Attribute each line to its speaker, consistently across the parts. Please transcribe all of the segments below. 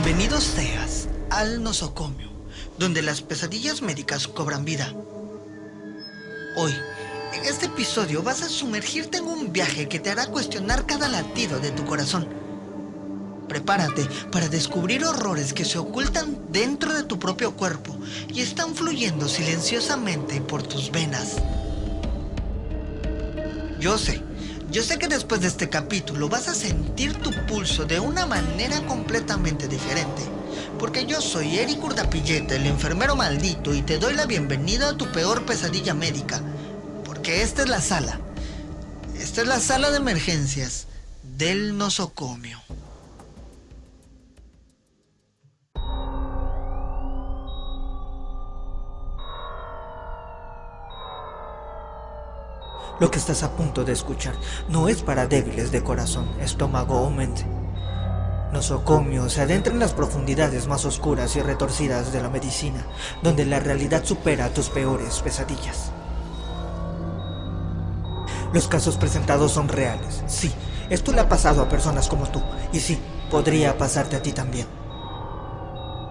Speaker 1: Bienvenido seas al nosocomio, donde las pesadillas médicas cobran vida. Hoy, en este episodio vas a sumergirte en un viaje que te hará cuestionar cada latido de tu corazón. Prepárate para descubrir horrores que se ocultan dentro de tu propio cuerpo y están fluyendo silenciosamente por tus venas. Yo sé que después de este capítulo vas a sentir tu pulso de una manera completamente diferente, porque yo soy Eric Urdapilleta, el enfermero maldito, y te doy la bienvenida a tu peor pesadilla médica, porque esta es la sala de emergencias del nosocomio.
Speaker 2: Lo que estás a punto de escuchar no es para débiles de corazón, estómago o mente. Nosocomio se adentra en las profundidades más oscuras y retorcidas de la medicina, donde la realidad supera tus peores pesadillas. Los casos presentados son reales. Sí, esto le ha pasado a personas como tú, y sí, podría pasarte a ti también.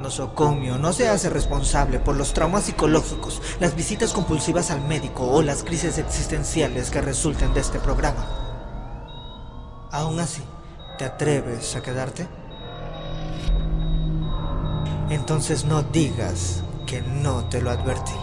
Speaker 2: Nosocomio no se hace responsable por los traumas psicológicos, las visitas compulsivas al médico o las crisis existenciales que resulten de este programa. Aún así, ¿te atreves a quedarte? Entonces no digas que no te lo advertí.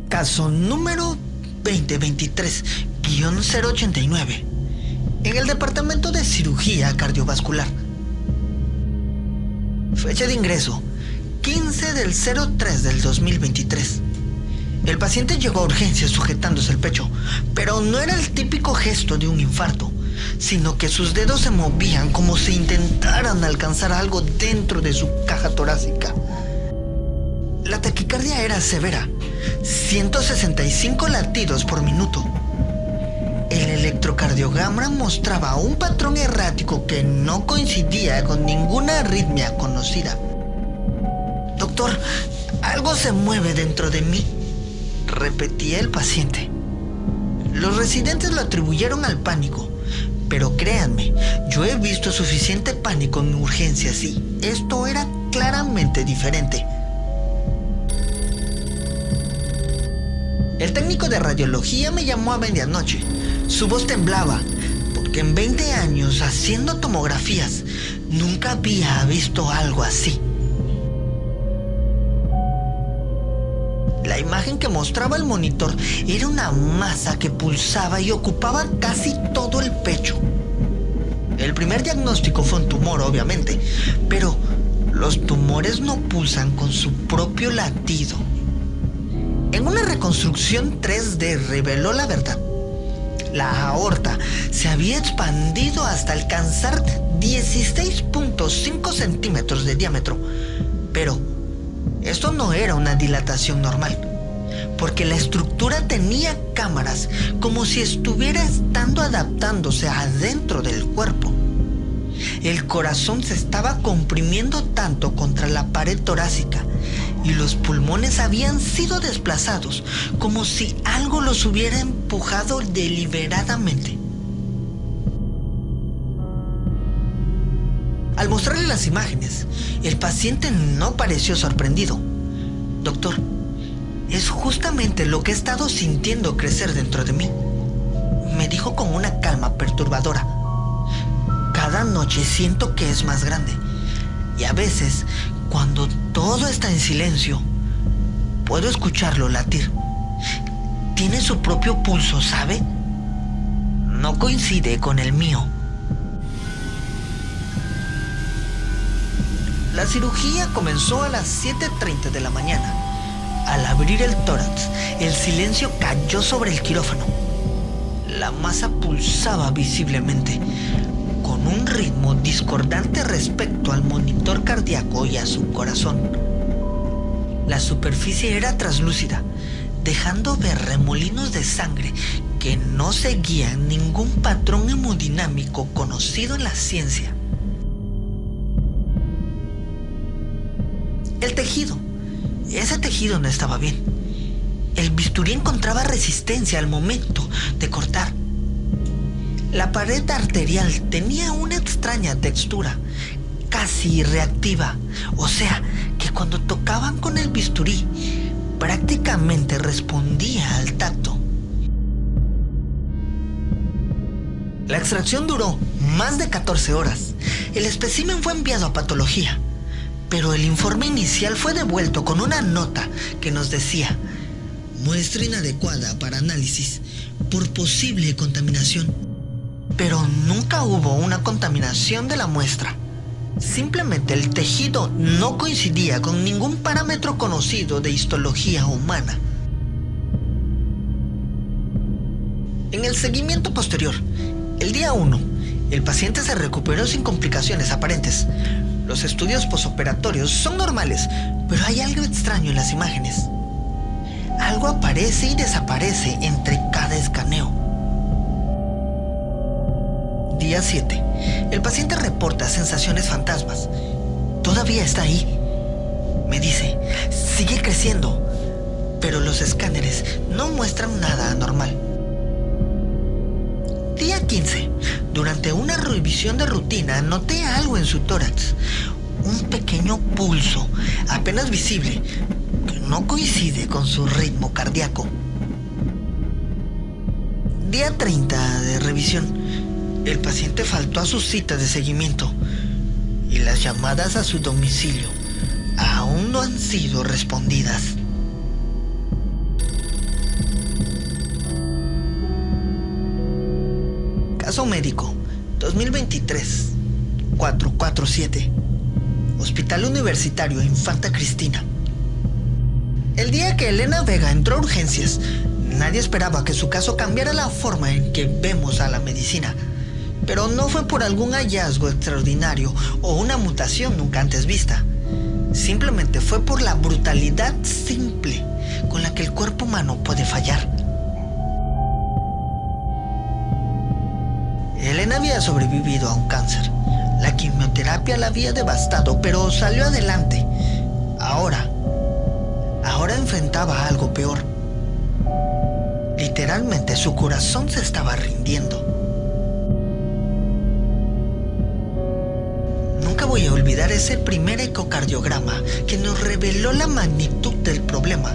Speaker 1: Caso número 2023-089, en el departamento de cirugía cardiovascular. Fecha de ingreso: 15 del 03 del 2023. El paciente llegó a urgencias sujetándose el pecho, pero no era el típico gesto de un infarto, sino que sus dedos se movían como si intentaran alcanzar algo dentro de su caja torácica. La taquicardia era severa, 165 latidos por minuto. El electrocardiograma mostraba un patrón errático que no coincidía con ninguna arritmia conocida. Doctor, algo se mueve dentro de mí, repetía el paciente. Los residentes lo atribuyeron al pánico, pero créanme, yo he visto suficiente pánico en urgencias y esto era claramente diferente. El técnico de radiología me llamó a medianoche. Su voz temblaba, porque en 20 años haciendo tomografías, nunca había visto algo así. La imagen que mostraba el monitor era una masa que pulsaba y ocupaba casi todo el pecho. El primer diagnóstico fue un tumor, obviamente, pero los tumores no pulsan con su propio latido. En una reconstrucción 3D reveló la verdad. La aorta se había expandido hasta alcanzar 16.5 centímetros de diámetro, pero esto no era una dilatación normal, porque la estructura tenía cámaras como si estuviera adaptándose adentro del cuerpo. El corazón se estaba comprimiendo tanto contra la pared torácica y los pulmones habían sido desplazados como si algo los hubiera empujado deliberadamente. Al mostrarle las imágenes, el paciente no pareció sorprendido. Doctor, es justamente lo que he estado sintiendo crecer dentro de mí, me dijo con una calma perturbadora. Cada noche siento que es más grande y a veces, cuando todo está en silencio, puedo escucharlo latir. Tiene su propio pulso, ¿sabe? No coincide con el mío. La cirugía comenzó a las 7:30 de la mañana. Al abrir el tórax, el silencio cayó sobre el quirófano. La masa pulsaba visiblemente, con un ritmo discordante respecto al monitor cardíaco y a su corazón. La superficie era translúcida, dejando ver remolinos de sangre que no seguían ningún patrón hemodinámico conocido en la ciencia. El tejido ese tejido no estaba bien. El bisturí encontraba resistencia al momento de cortar. La pared arterial tenía una extraña textura, casi reactiva, o sea, que cuando tocaban con el bisturí, prácticamente respondía al tacto. La extracción duró más de 14 horas. El espécimen fue enviado a patología, pero el informe inicial fue devuelto con una nota que nos decía: muestra inadecuada para análisis por posible contaminación. Pero nunca hubo una contaminación de la muestra. Simplemente el tejido no coincidía con ningún parámetro conocido de histología humana. En el seguimiento posterior, el día 1, el paciente se recuperó sin complicaciones aparentes. Los estudios posoperatorios son normales, pero hay algo extraño en las imágenes. Algo aparece y desaparece entre cada escaneo. Día 7. El paciente reporta sensaciones fantasmas. Todavía está ahí. Me dice, sigue creciendo, pero los escáneres no muestran nada anormal. Día 15. Durante una revisión de rutina noté algo en su tórax. Un pequeño pulso, apenas visible, que no coincide con su ritmo cardíaco. Día 30 de revisión. El paciente faltó a sus citas de seguimiento y las llamadas a su domicilio aún no han sido respondidas. Caso médico 2023 447, Hospital Universitario Infanta Cristina. El día que Elena Vega entró a urgencias, nadie esperaba que su caso cambiara la forma en que vemos a la medicina. Pero no fue por algún hallazgo extraordinario o una mutación nunca antes vista. Simplemente fue por la brutalidad simple con la que el cuerpo humano puede fallar. Elena había sobrevivido a un cáncer. La quimioterapia la había devastado, pero salió adelante. Ahora enfrentaba algo peor. Literalmente su corazón se estaba rindiendo. Nunca voy a olvidar ese primer ecocardiograma que nos reveló la magnitud del problema.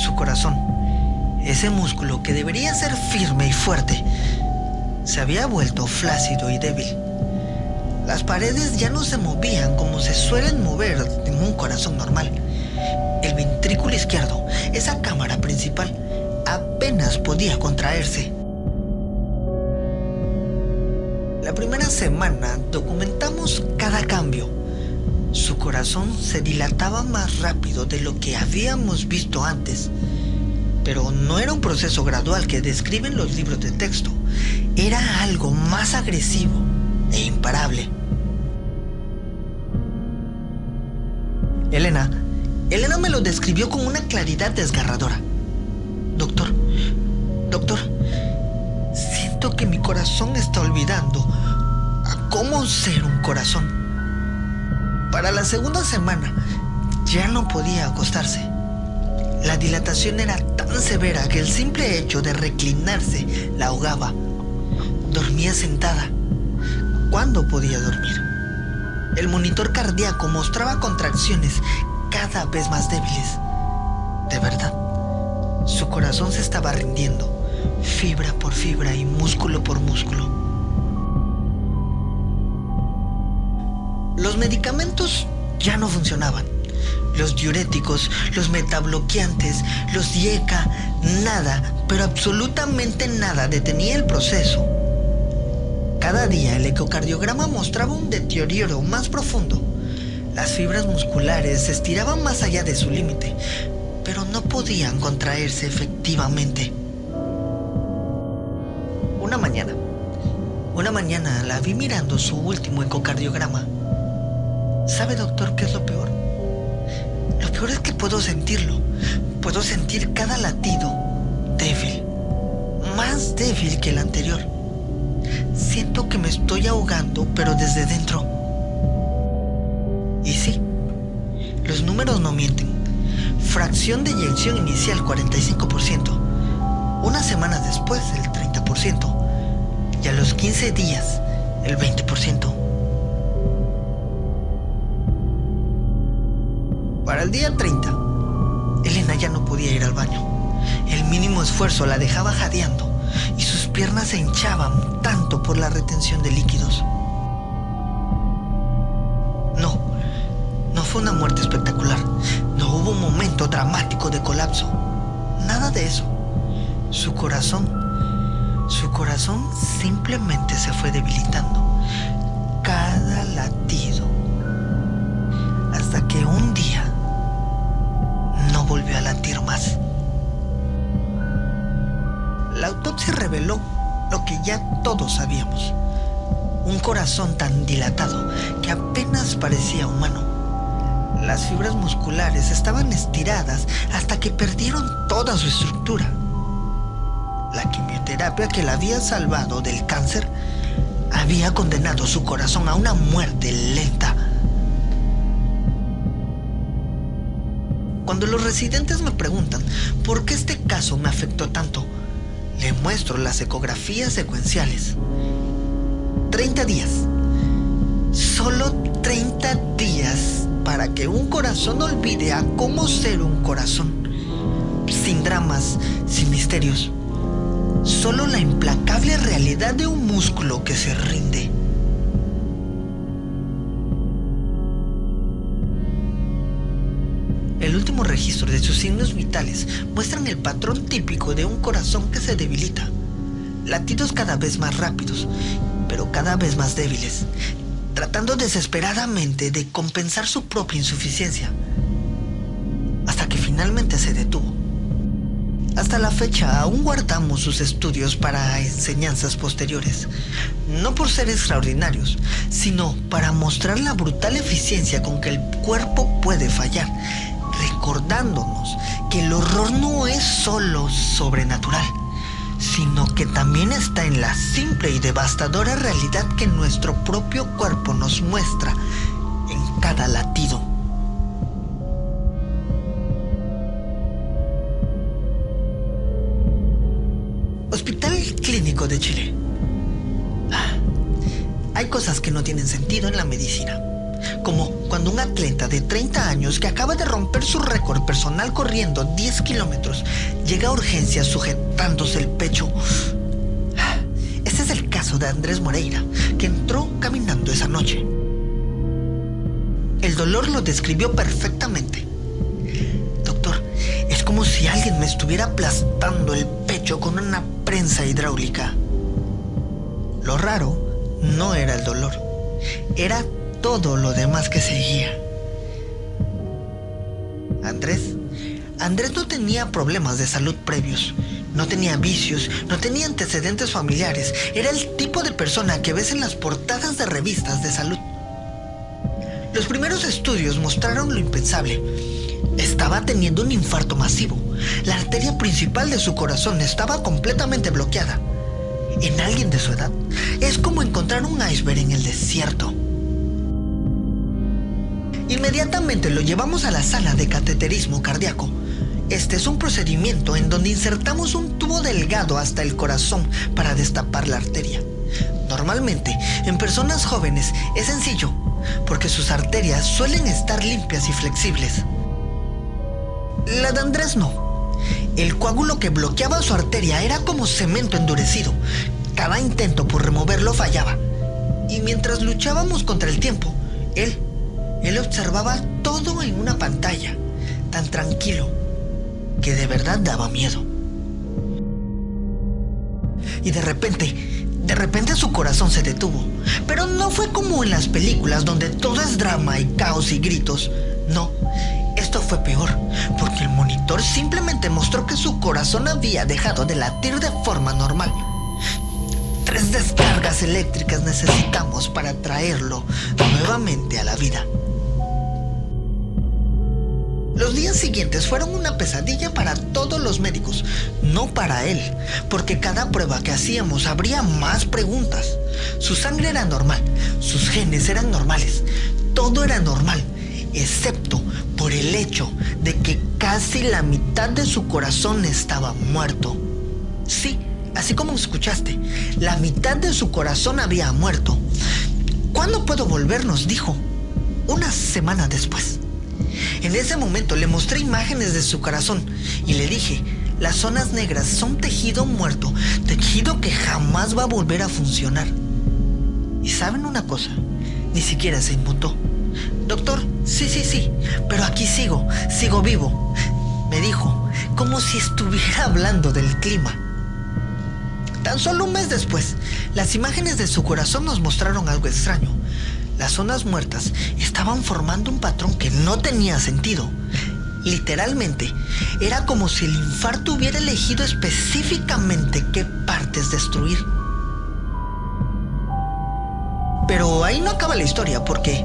Speaker 1: Su corazón, ese músculo que debería ser firme y fuerte, se había vuelto flácido y débil. Las paredes ya no se movían como se suelen mover en un corazón normal. El ventrículo izquierdo, esa cámara principal, apenas podía contraerse. La primera semana documentamos cada cambio. Su corazón se dilataba más rápido de lo que habíamos visto antes. Pero no era un proceso gradual que describen los libros de texto. Era algo más agresivo e imparable. Elena me lo describió con una claridad desgarradora. Doctor, siento que mi corazón está olvidando a cómo ser un corazón. Para la segunda semana ya no podía acostarse. La dilatación era tan severa que el simple hecho de reclinarse la ahogaba. Dormía sentada. ¿Cuándo podía dormir? El monitor cardíaco mostraba contracciones cada vez más débiles. De verdad, su corazón se estaba rindiendo, fibra por fibra y músculo por músculo. Los medicamentos ya no funcionaban. Los diuréticos, los metabloqueantes, los IECA, nada, pero absolutamente nada detenía el proceso. Cada día el ecocardiograma mostraba un deterioro más profundo. Las fibras musculares se estiraban más allá de su límite, pero no podían contraerse efectivamente. Una mañana la vi mirando su último ecocardiograma. ¿Sabe, doctor, qué es lo peor? Lo peor es que puedo sentirlo. Puedo sentir cada latido débil, más débil que el anterior. Siento que me estoy ahogando, pero desde dentro. Y sí, los números no mienten. fracción de eyección inicial 45%, una semana después el 30% y a los 15 días el 20%. Para el día 30, Elena ya no podía ir al baño. El mínimo esfuerzo la dejaba jadeando y sus piernas se hinchaban tanto por la retención de líquidos. No fue una muerte espectacular. No hubo un momento dramático de colapso. Nada de eso. Su corazón simplemente se fue debilitando. Cada latido. Hasta que un día no volvió a latir más. La autopsia reveló lo que ya todos sabíamos. Un corazón tan dilatado que apenas parecía humano. Las fibras musculares estaban estiradas hasta que perdieron toda su estructura. La quimioterapia que la había salvado del cáncer había condenado su corazón a una muerte lenta. Cuando los residentes me preguntan por qué este caso me afectó tanto, le muestro las ecografías secuenciales. 30 días. Solo 30 días para que un corazón olvide a cómo ser un corazón. Sin dramas, sin misterios. Solo la implacable realidad de un músculo que se rinde. El último registro de sus signos vitales muestran el patrón típico de un corazón que se debilita. Latidos cada vez más rápidos, pero cada vez más débiles, tratando desesperadamente de compensar su propia insuficiencia, hasta que finalmente se detuvo. Hasta la fecha aún guardamos sus estudios para enseñanzas posteriores, no por ser extraordinarios, sino para mostrar la brutal eficiencia con que el cuerpo puede fallar, recordándonos que el horror no es solo sobrenatural, sino que también está en la simple y devastadora realidad que nuestro propio cuerpo nos muestra en cada latido. Hospital Clínico de Chile. Hay cosas que no tienen sentido en la medicina. Como cuando un atleta de 30 años que acaba de romper su récord personal corriendo 10 kilómetros llega a urgencias sujetándose el pecho. Este es el caso de Andrés Moreira, que entró caminando esa noche. El dolor lo describió perfectamente. Doctor, es como si alguien me estuviera aplastando el pecho con una prensa hidráulica. Lo raro no era el dolor, era todo lo demás que seguía. Andrés no tenía problemas de salud previos, no tenía vicios, no tenía antecedentes familiares. Era el tipo de persona que ves en las portadas de revistas de salud. Los primeros estudios mostraron lo impensable. Estaba teniendo un infarto masivo. La arteria principal de su corazón estaba completamente bloqueada. En alguien de su edad, es como encontrar un iceberg en el desierto. Inmediatamente lo llevamos a la sala de cateterismo cardíaco. Este es un procedimiento en donde insertamos un tubo delgado hasta el corazón para destapar la arteria. Normalmente, en personas jóvenes es sencillo, porque sus arterias suelen estar limpias y flexibles. La de Andrés no. El coágulo que bloqueaba su arteria era como cemento endurecido. Cada intento por removerlo fallaba. Y mientras luchábamos contra el tiempo, él observaba todo en una pantalla, tan tranquilo, que de verdad daba miedo. Y de repente su corazón se detuvo. Pero no fue como en las películas donde todo es drama y caos y gritos. No, esto fue peor, porque el monitor simplemente mostró que su corazón había dejado de latir de forma normal. 3 descargas eléctricas necesitamos para traerlo nuevamente a la vida. Los días siguientes fueron una pesadilla para todos los médicos, no para él, porque cada prueba que hacíamos abría más preguntas. Su sangre era normal, sus genes eran normales, todo era normal, excepto por el hecho de que cada casi la mitad de su corazón estaba muerto. Sí, así como escuchaste, la mitad de su corazón había muerto. ¿Cuándo puedo volver?, nos dijo. Una semana después. En ese momento le mostré imágenes de su corazón y le dije: las zonas negras son tejido muerto, tejido que jamás va a volver a funcionar. ¿Y saben una cosa? Ni siquiera se inmutó. Doctor, sí, pero aquí sigo vivo, me dijo, como si estuviera hablando del clima. Tan solo un mes después, las imágenes de su corazón nos mostraron algo extraño. Las zonas muertas estaban formando un patrón que no tenía sentido. Literalmente, era como si el infarto hubiera elegido específicamente qué partes destruir. Pero ahí no acaba la historia, porque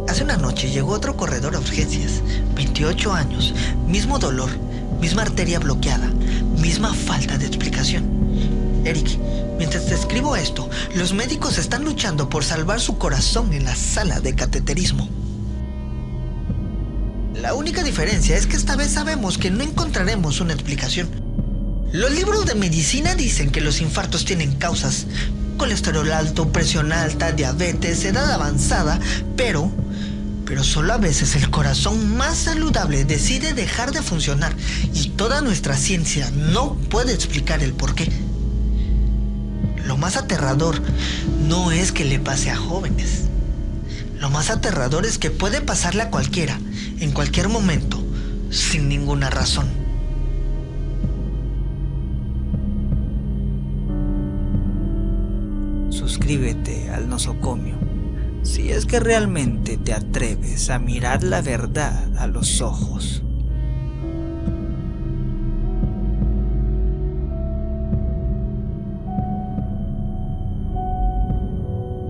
Speaker 1: hace una noche llegó otro corredor a urgencias, 28 años, mismo dolor, misma arteria bloqueada, misma falta de explicación. Eric, mientras te escribo esto, los médicos están luchando por salvar su corazón en la sala de cateterismo. La única diferencia es que esta vez sabemos que no encontraremos una explicación. Los libros de medicina dicen que los infartos tienen causas: colesterol alto, presión alta, diabetes, edad avanzada, pero solo a veces el corazón más saludable decide dejar de funcionar y toda nuestra ciencia no puede explicar el porqué. Lo más aterrador no es que le pase a jóvenes. Lo más aterrador es que puede pasarle a cualquiera, en cualquier momento, sin ninguna razón.
Speaker 2: Suscríbete al nosocomio si es que realmente te atreves a mirar la verdad a los ojos.